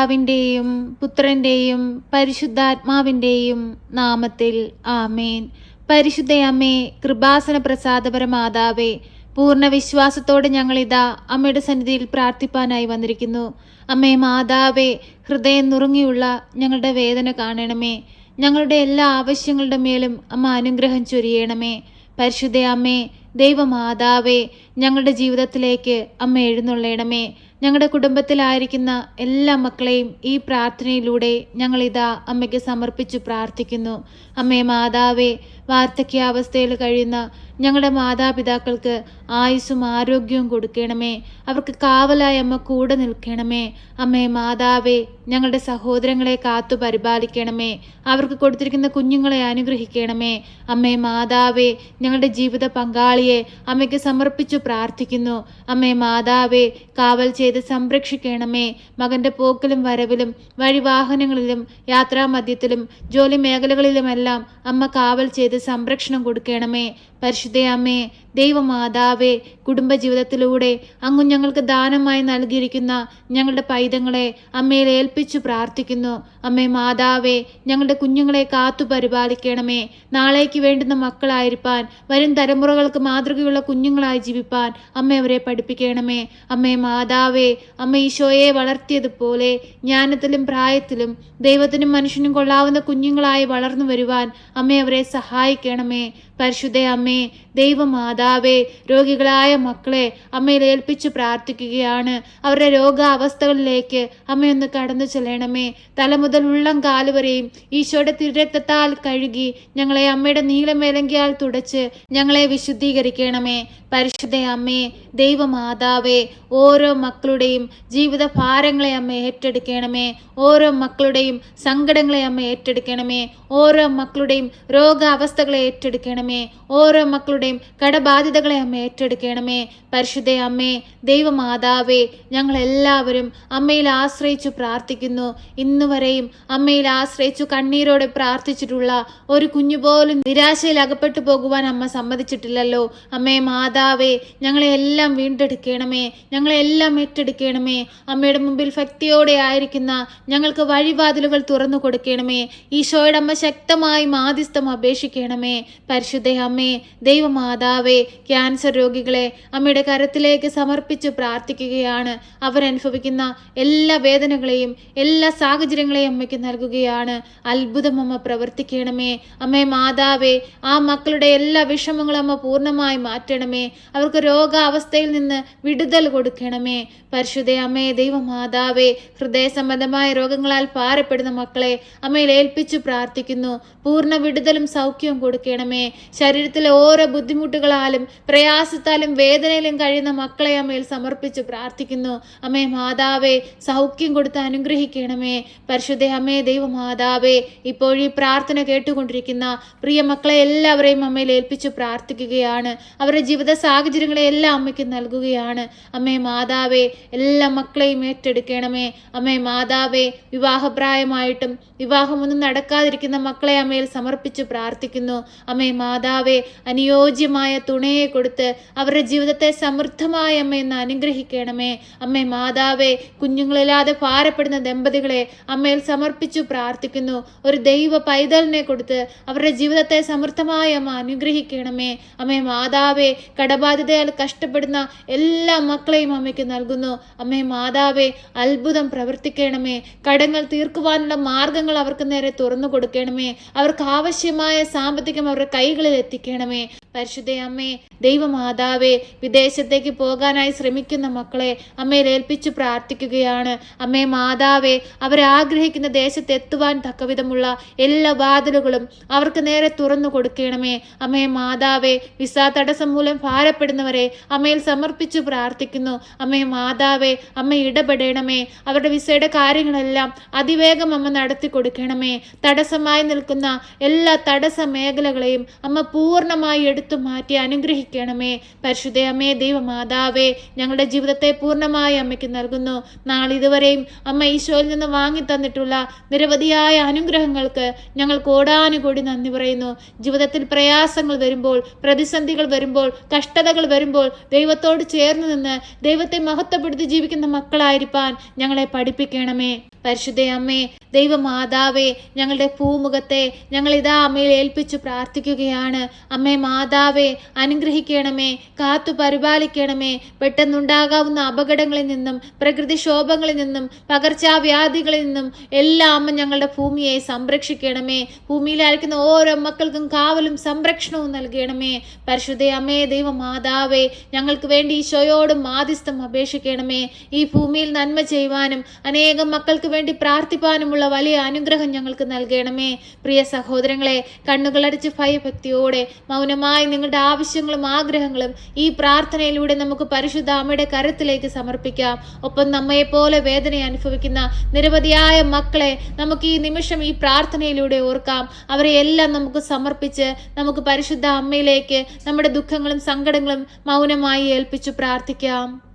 പിതാവിൻ്റെയും പുത്രൻ്റെയും പരിശുദ്ധാത്മാവിൻ്റെയും നാമത്തിൽ ആമേൻ. പരിശുദ്ധയമ്മേ, കൃപാസന പ്രസാദപര മാതാവേ, പൂർണ്ണ വിശ്വാസത്തോടെ ഞങ്ങളിതാ അമ്മയുടെ സന്നിധിയിൽ പ്രാർത്ഥിപ്പാനായി വന്നിരിക്കുന്നു. അമ്മേ മാതാവേ, ഹൃദയം നുറുങ്ങിയുള്ള ഞങ്ങളുടെ വേദന കാണണമേ. ഞങ്ങളുടെ എല്ലാ ആവശ്യങ്ങളുടെ മേലും അമ്മ അനുഗ്രഹം ചൊരിയണമേ. പരിശുദ്ധ അമ്മേ, ദൈവമാതാവേ, ഞങ്ങളുടെ ജീവിതത്തിലേക്ക് അമ്മ എഴുന്നള്ളണമേ. ഞങ്ങളുടെ കുടുംബത്തിലായിരിക്കുന്ന എല്ലാ മക്കളെയും ഈ പ്രാർത്ഥനയിലൂടെ ഞങ്ങളിതാ അമ്മയ്ക്ക് സമർപ്പിച്ചു പ്രാർത്ഥിക്കുന്നു. അമ്മേ മാതാവേ, വാർദ്ധക്യാവസ്ഥയിൽ കഴിയുന്ന ഞങ്ങളുടെ മാതാപിതാക്കൾക്ക് ആയുസ്സും ആരോഗ്യവും കൊടുക്കണമേ. അവർക്ക് കാവലായി അമ്മ കൂടെ നിൽക്കണമേ. അമ്മേ മാതാവേ, ഞങ്ങളുടെ സഹോദരങ്ങളെ കാത്തു പരിപാലിക്കണമേ. അവർക്ക് കൊടുത്തിരിക്കുന്ന കുഞ്ഞുങ്ങളെ അനുഗ്രഹിക്കണമേ. അമ്മേ മാതാവേ, ഞങ്ങളുടെ ജീവിത പങ്കാളിയെ അമ്മയ്ക്ക് സമർപ്പിച്ചു പ്രാർത്ഥിക്കുന്നു. അമ്മേ മാതാവേ, കാവൽ ചെയ്ത് സംരക്ഷിക്കണമേ. മകൻ്റെ പോക്കിലും വരവിലും വഴിവാഹനങ്ങളിലും യാത്രാമധ്യത്തിലും ജോലി മേഖലകളിലുമെല്ലാം അമ്മ കാവൽ ചെയ്ത് സംരക്ഷണം കൊടുക്കണമേ. പരിശുദ്ധ അമ്മേ, ദൈവമാതാവേ, കുടുംബജീവിതത്തിലൂടെ അങ്ങ് ഞങ്ങൾക്ക് ദാനമായി നൽകിയിരിക്കുന്ന ഞങ്ങളുടെ പൈതങ്ങളെ അമ്മയിൽ ഏൽപ്പിച്ചു പ്രാർത്ഥിക്കുന്നു. അമ്മേ മാതാവേ, ഞങ്ങളുടെ കുഞ്ഞുങ്ങളെ കാത്തു പരിപാലിക്കണമേ. നാളേക്ക് വേണ്ടുന്ന മക്കളായിരിക്കാൻ, വരും തലമുറകൾക്ക് മാതൃകയുള്ള കുഞ്ഞുങ്ങളായി ജീവിപ്പാൻ അമ്മ അവരെ പഠിപ്പിക്കണമേ. അമ്മേ മാതാവേ, അമ്മ ഈശോയെ വളർത്തിയതുപോലെ ജ്ഞാനത്തിലും പ്രായത്തിലും ദൈവത്തിനും മനുഷ്യനും കൊള്ളാവുന്ന കുഞ്ഞുങ്ങളായി വളർന്നു വരുവാൻ അമ്മ അവരെ സഹായിക്കണമേ. പരിശുദ്ധ അമ്മേ, ദൈവമാതാവേ, രോഗികളായ മക്കളെ അമ്മയിൽ ഏൽപ്പിച്ചു പ്രാർത്ഥിക്കുകയാണ്. അവരുടെ രോഗാവസ്ഥകളിലേക്ക് അമ്മയൊന്ന് കടന്നു ചെല്ലണമേ. തല മുതൽ ഉള്ളം കാലുവരെയും ഈശോയുടെ തിരുരക്തത്താൽ കഴുകി ഞങ്ങളെ അമ്മയുടെ നീലമേലങ്കിയാൽ തുടച്ച് ഞങ്ങളെ വിശുദ്ധീകരിക്കണമേ. പരിശുദ്ധ അമ്മേ, ദൈവമാതാവേ, ഓരോ മക്കളുടെയും ജീവിത ഭാരങ്ങളെ അമ്മ ഏറ്റെടുക്കണമേ. ഓരോ മക്കളുടെയും സങ്കടങ്ങളെ അമ്മ ഏറ്റെടുക്കണമേ. ഓരോ മക്കളുടെയും രോഗാവസ്ഥകളെ ഏറ്റെടുക്കണമേ. ഓരോ മക്കളുടെയും കടബാധ്യതകളെ അമ്മ ഏറ്റെടുക്കണമേ. പരിശുദ്ധ അമ്മേ, ദൈവമാതാവേ, ഞങ്ങളെല്ലാവരും അമ്മയിൽ ആശ്രയിച്ചു പ്രാർത്ഥിക്കുന്നു. ഇന്നുവരെയും അമ്മയിൽ ആശ്രയിച്ചു കണ്ണീരോടെ പ്രാർത്ഥിച്ചിട്ടുള്ള ഒരു കുഞ്ഞുപോലും നിരാശയിൽ അകപ്പെട്ടു പോകുവാൻ അമ്മ സമ്മതിച്ചിട്ടില്ലല്ലോ. അമ്മേ മാതാവേ, ഞങ്ങളെല്ലാം വീണ്ടെടുക്കണമേ. ഞങ്ങളെല്ലാം ഏറ്റെടുക്കണമേ. അമ്മയുടെ മുമ്പിൽ ഭക്തിയോടെ ആയിരിക്കുന്ന ഞങ്ങൾക്ക് വഴിവാതിലുകൾ തുറന്നു കൊടുക്കണമേ. ഈശോയുടെ അമ്മ ശക്തമായി മാധ്യസ്ഥം അപേക്ഷിക്കണമേ. പരിശുദ്ധ അമ്മേ, ദൈവമാതാവേ, ക്യാൻസർ രോഗികളെ അമ്മയുടെ കരത്തിലേക്ക് സമർപ്പിച്ചു പ്രാർത്ഥിക്കുകയാണ്. അവരനുഭവിക്കുന്ന എല്ലാ വേദനകളെയും എല്ലാ സാഹചര്യങ്ങളെയും അമ്മയ്ക്ക് നൽകുകയാണ്. അത്ഭുതം അമ്മ പ്രവർത്തിക്കണമേ. അമ്മേ മാതാവേ, ആ മക്കളുടെ എല്ലാ വിഷമങ്ങളും അമ്മ പൂർണ്ണമായി മാറ്റണമേ. അവർക്ക് രോഗാവസ്ഥയിൽ നിന്ന് വിടുതൽ കൊടുക്കണമേ. പരിശുദ്ധ അമ്മേ, ദൈവമാതാവേ, ഹൃദയ സംബന്ധമായ രോഗങ്ങളാൽ ഭാരപ്പെടുന്ന മക്കളെ അമ്മയിൽ ഏൽപ്പിച്ചു പ്രാർത്ഥിക്കുന്നു. പൂർണ്ണ വിടുതലും സൗഖ്യവും കൊടുക്കണമേ. ശരീരത്തിലെ ഓരോ ബുദ്ധിമുട്ടുകളാലും പ്രയാസത്താലും വേദനയിലും കഴിയുന്ന മക്കളെ അമ്മയിൽ സമർപ്പിച്ച് പ്രാർത്ഥിക്കുന്നു. അമ്മേ മാതാവേ, സൗഖ്യം കൊടുത്ത് അനുഗ്രഹിക്കണമേ. പരിശുദ്ധ അമ്മേ, ദൈവമാതാവേ, ഇപ്പോഴീ പ്രാർത്ഥന കേട്ടുകൊണ്ടിരിക്കുന്ന പ്രിയ മക്കളെ എല്ലാവരെയും അമ്മയിൽ ഏൽപ്പിച്ചു പ്രാർത്ഥിക്കുകയാണ്. അവരുടെ ജീവിത സാഹചര്യങ്ങളെ എല്ലാം അമ്മയ്ക്ക് നൽകുകയാണ്. അമ്മേ മാതാവേ, എല്ലാ മക്കളെയും ഏറ്റെടുക്കണമേ. അമ്മേ മാതാവേ, വിവാഹപ്രായമായിട്ടും വിവാഹമൊന്നും നടക്കാതിരിക്കുന്ന മക്കളെ അമ്മയിൽ സമർപ്പിച്ച് പ്രാർത്ഥിക്കുന്നു. അമ്മേ മാതാവേ, അനുയോജ്യമായ തുണയെ കൊടുത്ത് അവരുടെ ജീവിതത്തെ സമൃദ്ധമായ അമ്മയെന്ന് അനുഗ്രഹിക്കണമേ. അമ്മേ മാതാവേ, കുഞ്ഞുങ്ങളില്ലാതെ ഭാരപ്പെടുന്ന ദമ്പതികളെ അമ്മയിൽ സമർപ്പിച്ചു പ്രാർത്ഥിക്കുന്നു. ഒരു ദൈവ പൈതലിനെ കൊടുത്ത് അവരുടെ ജീവിതത്തെ സമൃദ്ധമായ അമ്മ അനുഗ്രഹിക്കണമേ. അമ്മേ മാതാവേ, കടബാധ്യതയാൽ കഷ്ടപ്പെടുന്ന എല്ലാ മക്കളെയും അമ്മയ്ക്ക് നൽകുന്നു. അമ്മേ മാതാവേ, അത്ഭുതം പ്രവർത്തിക്കണമേ. കടങ്ങൾ തീർക്കുവാനുള്ള മാർഗങ്ങൾ അവർക്ക് നേരെ തുറന്നു കൊടുക്കണമേ. അവർക്ക് ആവശ്യമായ സാമ്പത്തികം അവരുടെ കൈകളിൽ എത്തിക്കണമേ. പരിശുദ്ധ അമ്മേ, ദൈവമാതാവേ, വിദേശത്തേക്ക് പോകാനായി ശ്രമിക്കുന്ന മക്കളെ അമ്മയിൽ ഏൽപ്പിച്ചു പ്രാർത്ഥിക്കുകയാണ്. അമ്മേ മാതാവേ, അവരെ ആഗ്രഹിക്കുന്ന ദേശത്ത് എത്തുവാൻ തക്കവിധമുള്ള എല്ലാ വാതിലുകളും അവർക്ക് നേരെ തുറന്നു കൊടുക്കണമേ. അമ്മേ മാതാവേ, വിസ തടസ്സം മൂലം ഭാരപ്പെടുന്നവരെ അമ്മയിൽ സമർപ്പിച്ചു പ്രാർത്ഥിക്കുന്നു. അമ്മേ മാതാവേ, അമ്മ ഇടപെടണമേ. അവരുടെ വിസയുടെ കാര്യങ്ങളെല്ലാം അതിവേഗം അമ്മ നടത്തി കൊടുക്കണമേ. തടസ്സമായി നിൽക്കുന്ന എല്ലാ തടസ്സ മേഖലകളെയും അമ്മ പൂർണ്ണമായി എടുത്തു മാറ്റി അനുഗ്രഹിക്കണമേ. പരിശുദ്ധ അമ്മേ, ദൈവമാതാവേ, ഞങ്ങളുടെ ജീവിതത്തെ പൂർണ്ണമായി അമ്മയ്ക്ക് നൽകുന്നു. നാളിതുവരെയും അമ്മ ഈശോയിൽ നിന്ന് വാങ്ങി തന്നിട്ടുള്ള നിരവധിയായ അനുഗ്രഹങ്ങൾക്ക് ഞങ്ങൾ കോടാനുകോടി നന്ദി പറയുന്നു. ജീവിതത്തിൽ പ്രയാസങ്ങൾ വരുമ്പോൾ, പ്രതിസന്ധികൾ വരുമ്പോൾ, കഷ്ടതകൾ വരുമ്പോൾ ദൈവത്തോട് ചേർന്ന് നിന്ന് ദൈവത്തെ മഹത്വപ്പെടുത്തി ജീവിക്കുന്ന മക്കളായിരിക്കാൻ ഞങ്ങളെ പഠിപ്പിക്കണമേ. പരിശുദ്ധ അമ്മേ, ദൈവമാതാവേ, ഞങ്ങളുടെ പൂമുഖത്തെ ഞങ്ങൾ ഇതാ അമ്മയിൽ ഏൽപ്പിച്ചു പ്രാർത്ഥിക്കുകയാണ്. അമ്മേ മാതാവേ, അനുഗ്രഹിക്കണമേ, കാത്തു പരിപാലിക്കണമേ. പെട്ടെന്നുണ്ടാകാവുന്ന അപകടങ്ങളിൽ നിന്നും, പ്രകൃതിക്ഷോഭങ്ങളിൽ നിന്നും, പകർച്ചാവ്യാധികളിൽ നിന്നും എല്ലാം അമ്മ ഞങ്ങളുടെ ഭൂമിയെ സംരക്ഷിക്കണമേ. ഭൂമിയിലായിരിക്കുന്ന ഓരോ മക്കൾക്കും കാവലും സംരക്ഷണവും നൽകണമേ. പരിശുദ്ധ അമ്മേ, ദൈവമാതാവേ, ഞങ്ങൾക്ക് വേണ്ടി ഈശോയോട് മാധ്യസ്ഥം അപേക്ഷിക്കണമേ. ഈ ഭൂമിയിൽ നന്മ ചെയ്യുവാനും അനേകം മക്കൾക്ക് വേണ്ടി പ്രാർത്ഥിപ്പാനുമുള്ള വലിയ അനുഗ്രഹം ഞങ്ങൾക്ക് നൽകണമേ. പ്രിയ സഹോദരങ്ങളെ, കണ്ണുകളടച്ച് ഭയഭക്തിയോടെ മൗനമായി നിങ്ങളുടെ ആവശ്യങ്ങളും ആഗ്രഹങ്ങളും ഈ പ്രാർത്ഥനയിലൂടെ നമുക്ക് പരിശുദ്ധ അമ്മയുടെ കരത്തിലേക്ക് സമർപ്പിക്കാം. ഒപ്പം നമ്മയെപ്പോലെ വേദന അനുഭവിക്കുന്ന നിരവധിയായ മക്കളെ നമുക്ക് ഈ നിമിഷം ഈ പ്രാർത്ഥനയിലൂടെ ഓർക്കാം. അവരെ എല്ലാം നമുക്ക് സമർപ്പിച്ച് നമുക്ക് പരിശുദ്ധ അമ്മയിലേക്ക് നമ്മുടെ ദുഃഖങ്ങളും സങ്കടങ്ങളും മൗനമായി ഏൽപ്പിച്ചു പ്രാർത്ഥിക്കാം.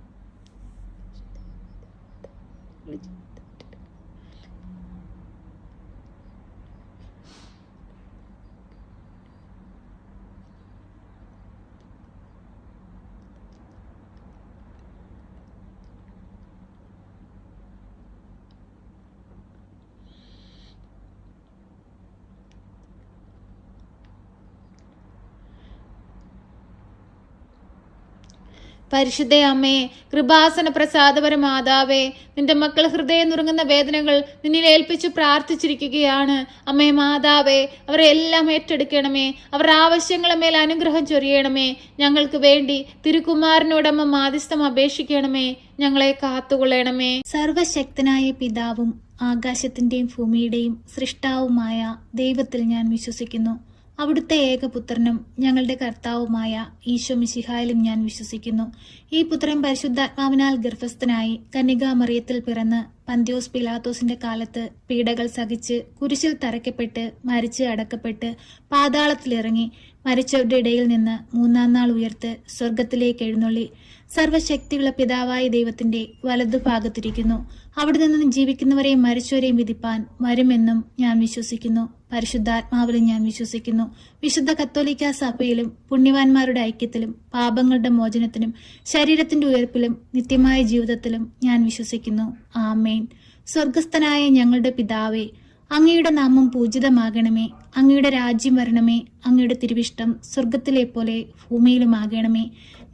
പരിശുദ്ധ അമ്മേ, കൃപാസന പ്രസാദപര മാതാവേ, നിന്റെ മക്കൾ ഹൃദയം നുറുങ്ങുന്ന വേദനകൾ നിന്നിൽ ഏൽപ്പിച്ചു പ്രാർത്ഥിച്ചിരിക്കുകയാണ്. അമ്മേ മാതാവേ, അവരെ എല്ലാം ഏറ്റെടുക്കണമേ. അവരുടെ ആവശ്യങ്ങളെ മേൽ അനുഗ്രഹം ചൊരിയണമേ. ഞങ്ങൾക്ക് വേണ്ടി തിരുക്കുമാരനോടമ്മ മാധ്യസ്ഥം അപേക്ഷിക്കണമേ. ഞങ്ങളെ കാത്തുകൊള്ളണമേ. സർവശക്തനായ പിതാവും ആകാശത്തിന്റെയും ഭൂമിയുടെയും സൃഷ്ടാവുമായ ദൈവത്തിൽ ഞാൻ വിശ്വസിക്കുന്നു. അവിടുത്തെ ഏകപുത്രനും ഞങ്ങളുടെ കർത്താവുമായ ഈശോ മിശിഹായിലും ഞാൻ വിശ്വസിക്കുന്നു. ഈ പുത്രൻ പരിശുദ്ധാത്മാവിനാൽ ഗർഭസ്ഥനായി കന്യകാമറിയത്തിൽ പിറന്ന് പന്ത്യോസ് പിലാത്തോസിന്റെ കാലത്ത് പീഡകൾ സഹിച്ച് കുരിശിൽ തറയ്ക്കപ്പെട്ട് മരിച്ച് അടക്കപ്പെട്ട് പാതാളത്തിലിറങ്ങി മരിച്ചവരുടെ ഇടയിൽ നിന്ന് മൂന്നാം നാൾ ഉയർത്ത് സ്വർഗത്തിലേക്ക് എഴുന്നള്ളി സർവശക്തിയുള്ള പിതാവായ ദൈവത്തിന്റെ വലതുഭാഗത്തിരിക്കുന്നു. അവിടെ നിന്ന് ജീവിക്കുന്നവരെയും മരിച്ചവരെയും വിധിപ്പാൻ വരുമെന്നും ഞാൻ വിശ്വസിക്കുന്നു. പരിശുദ്ധാത്മാവിലും ഞാൻ വിശ്വസിക്കുന്നു. വിശുദ്ധ കത്തോലിക്ക സഭയിലും പുണ്യവാന്മാരുടെ ഐക്യത്തിലും പാപങ്ങളുടെ മോചനത്തിനും ശരീരത്തിന്റെ ഉയർപ്പിലും നിത്യമായ ജീവിതത്തിലും ഞാൻ വിശ്വസിക്കുന്നു. ആമേൻ. സ്വർഗസ്ഥനായ ഞങ്ങളുടെ പിതാവേ, അങ്ങയുടെ നാമം പൂജിതമാകണമേ. അങ്ങയുടെ രാജ്യം വരണമേ. അങ്ങയുടെ തിരുവിഷ്ടം സ്വർഗത്തിലെ പോലെ ഭൂമിയിലുമാകണമേ.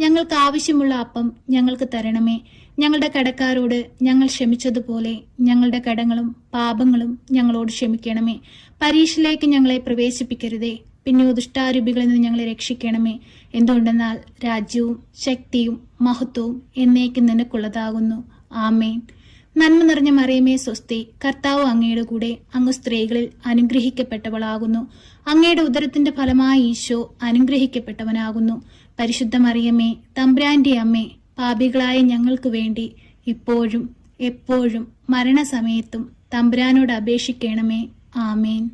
ഞങ്ങൾക്ക് ആവശ്യമുള്ള അപ്പം ഞങ്ങൾക്ക് തരണമേ. ഞങ്ങളുടെ കടക്കാരോട് ഞങ്ങൾ ക്ഷമിച്ചതുപോലെ ഞങ്ങളുടെ കടങ്ങളും പാപങ്ങളും ഞങ്ങളോട് ക്ഷമിക്കണമേ. പരീക്ഷയിലേക്ക് ഞങ്ങളെ പ്രവേശിപ്പിക്കരുതേ, പിന്നെ ദുഷ്ടാരൂപികളിൽ നിന്ന് ഞങ്ങളെ രക്ഷിക്കണമേ. എന്തുകൊണ്ടെന്നാൽ രാജ്യവും ശക്തിയും മഹത്വവും എന്നേക്കും നിനക്കുള്ളതാകുന്നു. ആമേൻ. നന്മ നിറഞ്ഞ മറിയമേ സ്വസ്തി, കർത്താവ് അങ്ങയുടെ കൂടെ, അങ്ങ് സ്ത്രീകളിൽ അനുഗ്രഹിക്കപ്പെട്ടവളാകുന്നു. അങ്ങയുടെ ഉദരത്തിന്റെ ഫലമായ ഈശോ അനുഗ്രഹിക്കപ്പെട്ടവനാകുന്നു. പരിശുദ്ധ മറിയമേ, തമ്പുരാന്റെ അമ്മേ, പാപികളായ ഞങ്ങൾക്ക് വേണ്ടി ഇപ്പോഴും എപ്പോഴും മരണസമയത്തും തമ്പുരാനോട് അപേക്ഷിക്കണമേ. ആമേൻ.